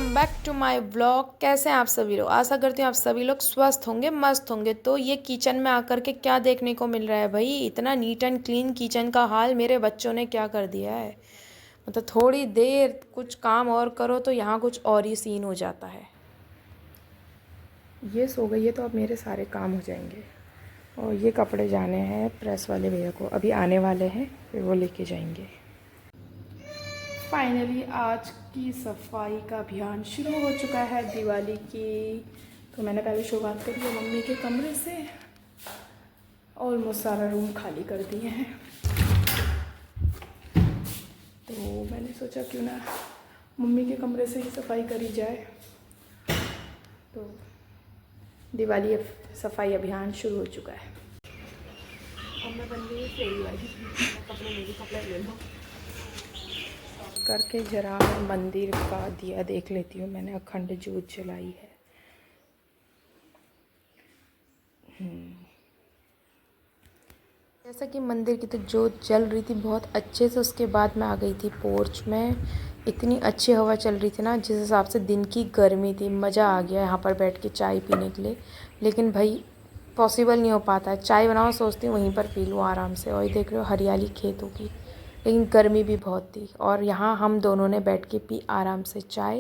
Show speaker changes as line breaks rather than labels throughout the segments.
Welcome back to my vlog. कैसे हैं आप सभी लोग? आशा करती हूँ आप सभी लोग स्वस्थ होंगे, मस्त होंगे। तो ये किचन में आकर के क्या देखने को मिल रहा है भाई? इतना नीट एंड क्लीन किचन का हाल मेरे बच्चों ने क्या कर दिया है। मतलब थोड़ी देर कुछ काम और करो तो यहाँ कुछ और ही सीन हो जाता है। ये सो गई है तो अब मेरे सारे काम हो जाएंगे। और ये कपड़े जाने हैं प्रेस वाले भैया को, अभी आने वाले हैं, फिर वो लेके जाएंगे। फाइनली आज की सफाई का अभियान शुरू हो चुका है दिवाली की। तो मैंने पहले शुरुआत करी है मम्मी के कमरे से। ऑलमोस्ट सारा रूम खाली कर दिए हैं। तो मैंने सोचा क्यों ना मम्मी के कमरे से ही सफाई करी जाए। तो दिवाली सफाई अभियान शुरू हो चुका है। अब मैं बन गई फेरी वाली, कपड़े मेरे कपड़े ले लो करके। जरा मंदिर का दिया देख लेती हूँ। मैंने अखंड ज्योत जलाई है। जैसा कि मंदिर की तो ज्योत जल रही थी बहुत अच्छे से। उसके बाद मैं आ गई थी पोर्च में। इतनी अच्छी हवा चल रही थी ना, जिस हिसाब से दिन की गर्मी थी, मज़ा आ गया यहाँ पर बैठ के चाय पीने के लिए। लेकिन भाई पॉसिबल नहीं हो पाता है। चाय बनाओ सोचती हूँ वहीं पर पी लूँ आराम से। और ये देख रहे हो हरियाली खेतों की। लेकिन गर्मी भी बहुत थी और यहाँ हम दोनों ने बैठ के पी आराम से चाय।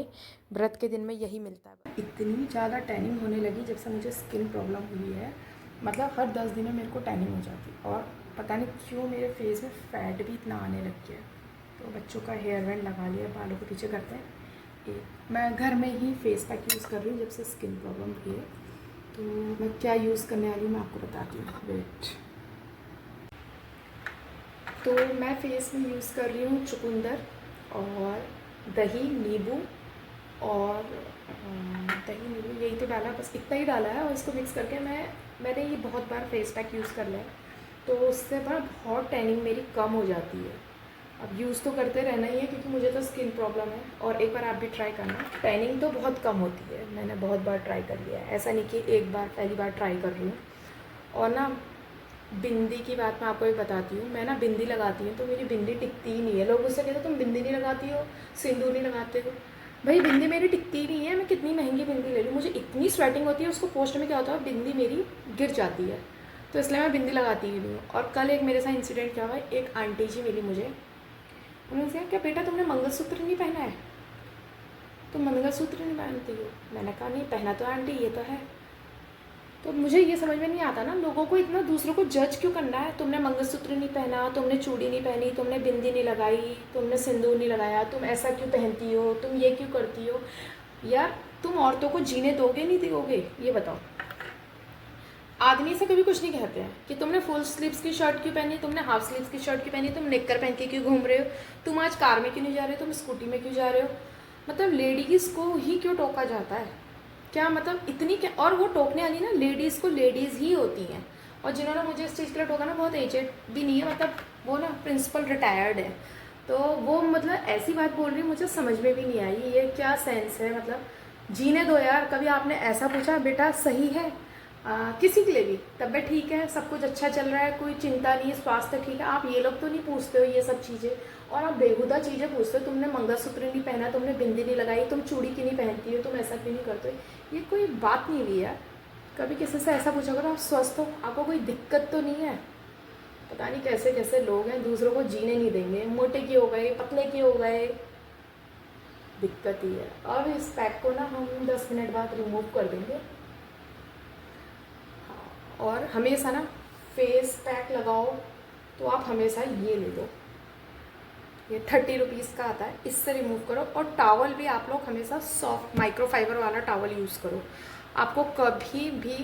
व्रत के दिन में यही मिलता है। इतनी ज़्यादा टैनिंग होने लगी जब से मुझे स्किन प्रॉब्लम हुई है। मतलब हर 10 दिन में मेरे को टैनिंग हो जाती और पता नहीं क्यों मेरे फेस में फैट भी इतना आने लग गया। तो बच्चों का हेयर बैंड लगा लिया, बालों के पीछे करते हैं। मैं घर में ही फेस पैक यूज़ कर रही हूँ जब से स्किन प्रॉब्लम हुई है। तो मैं क्या यूज़ करने वाली हूँ मैं आपको बताती हूँ, वेट। तो मैं फेस में यूज़ कर रही हूँ चुकंदर और दही नींबू और दही नींबू, यही तो डाला, बस इतना ही डाला है। और इसको मिक्स करके मैंने ये बहुत बार फेस पैक यूज़ कर लिया। तो उससे बहुत टैनिंग मेरी कम हो जाती है। अब यूज़ तो करते रहना ही है क्योंकि मुझे तो स्किन प्रॉब्लम है। और एक बार आप भी ट्राई करना, टैनिंग तो बहुत कम होती है। मैंने बहुत बार ट्राई कर लिया है, ऐसा नहीं कि एक बार पहली बार ट्राई कर रही हूँ। और ना बिंदी की बात मैं आपको भी बताती हूँ। मैं ना बिंदी लगाती हूँ तो मेरी बिंदी टिकती ही नहीं है। लोग मुझसे कहते तुम बिंदी नहीं लगाती हो, सिंदूर नहीं लगाते हो। भाई बिंदी मेरी टिकती ही नहीं है। मैं कितनी महंगी बिंदी ले लूँ, मुझे इतनी स्वेटिंग होती है। उसको पोस्ट में क्या होता है, बिंदी मेरी गिर जाती है। तो इसलिए मैं बिंदी लगाती ही नहीं हूँ। और कल एक मेरे साथ इंसिडेंट क्या हुआ, एक आंटी जी मिली मुझे। उन्होंने कहा क्या बेटा तुमने मंगलसूत्र नहीं पहना है? तुम मंगलसूत्र नहीं पहनती हो? मैंने कहा नहीं पहना तो आंटी, ये तो है। तो मुझे ये समझ में नहीं आता ना, लोगों को इतना दूसरों को जज क्यों करना है। तुमने मंगलसूत्र नहीं पहना, तुमने चूड़ी नहीं पहनी, तुमने बिंदी नहीं लगाई, तुमने सिंदूर नहीं लगाया, तुम ऐसा क्यों पहनती हो, तुम ये क्यों करती हो। यार तुम औरतों को जीने दोगे नहीं दोगे, ये बताओ। आदमी से कभी कुछ नहीं कहते हैं कि तुमने फुल स्लीव्स की शर्ट क्यों पहनी, तुमने हाफ स्लीव्स की शर्ट क्यों पहनी, तुम निक्कर पहन के क्यों घूम रहे हो, तुम आज कार में क्यों नहीं जा रहे हो, तुम स्कूटी में क्यों जा रहे हो। मतलब लेडीज़ को ही क्यों टोका जाता है? क्या मतलब इतनी क्या। और वो टोकने वाली ना लेडीज़ को लेडीज़ ही होती हैं। और जिन्होंने मुझे इस चीज़ के लिए टोका ना बहुत एजेड भी नहीं है, मतलब वो ना प्रिंसिपल रिटायर्ड है। तो वो मतलब ऐसी बात बोल रही मुझे समझ में भी नहीं आई, ये क्या सेंस है। मतलब जीने दो यार। कभी आपने ऐसा पूछा बेटा सही है? किसी के लिए भी तबीयत ठीक है, सब कुछ अच्छा चल रहा है, कोई चिंता नहीं है, स्वास्थ्य ठीक है, आप ये लोग तो नहीं पूछते हो ये सब चीज़ें। और आप बेहुदा चीज़ें पूछते हो, तुमने मंगलसूत्र नहीं पहना, तुमने बिंदी नहीं लगाई, तुम चूड़ी क्यों नहीं पहनती हो, तुम ऐसा क्यों नहीं करते हो। ये कोई बात नहीं हुई यार। कभी किसी से ऐसा पूछा करो आप स्वस्थ हो, आपको कोई दिक्कत तो नहीं है। पता नहीं कैसे कैसे लोग हैं, दूसरों को जीने नहीं देंगे। मोटे क्यों हो गए, पतले क्यों हो गए, दिक्कत ही है। अब इस पैक को ना हम 10 मिनट बाद रिमूव कर देंगे। और हमेशा ना फेस पैक लगाओ तो आप हमेशा ये ले लो, ये 30 रुपीज़ का आता है, इससे रिमूव करो। और टॉवल भी आप लोग हमेशा सॉफ्ट माइक्रोफाइबर वाला टॉवल यूज़ करो। आपको कभी भी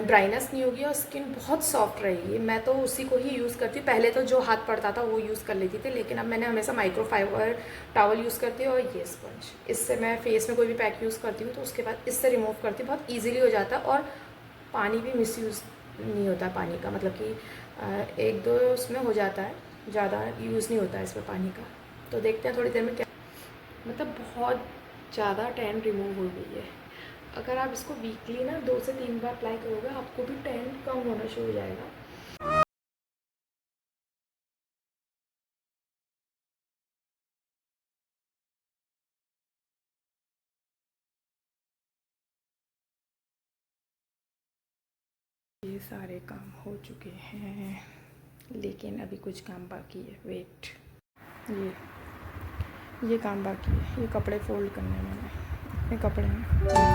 ड्राइनेस नहीं होगी और स्किन बहुत सॉफ्ट रहेगी। मैं तो उसी को ही यूज़ करती हूँ। पहले तो जो हाथ पड़ता था वो यूज़ कर लेती थी, लेकिन अब मैंने हमेशा माइक्रोफाइबर टॉवल यूज़ करती हूँ। और ये स्पंज, इससे मैं फेस में कोई भी पैक यूज़ करती हूँ तो उसके बाद इससे रिमूव करती हूँ। बहुत ईजिली हो जाता है और पानी भी मिसयूज़ नहीं होता पानी का। मतलब कि एक दो उसमें हो जाता है, ज़्यादा यूज़ नहीं होता है इसमें पानी का। तो देखते हैं थोड़ी देर में क्या। मतलब बहुत ज़्यादा टैन रिमूव हो गई है। अगर आप इसको वीकली ना 2 से 3 बार अप्लाई करोगे आपको भी टैन कम होना शुरू हो जाएगा। ये सारे काम हो चुके हैं, लेकिन अभी कुछ काम बाकी है। वेट, ये काम बाकी है। ये कपड़े फोल्ड करने हैं मैंने, ये कपड़े हैं।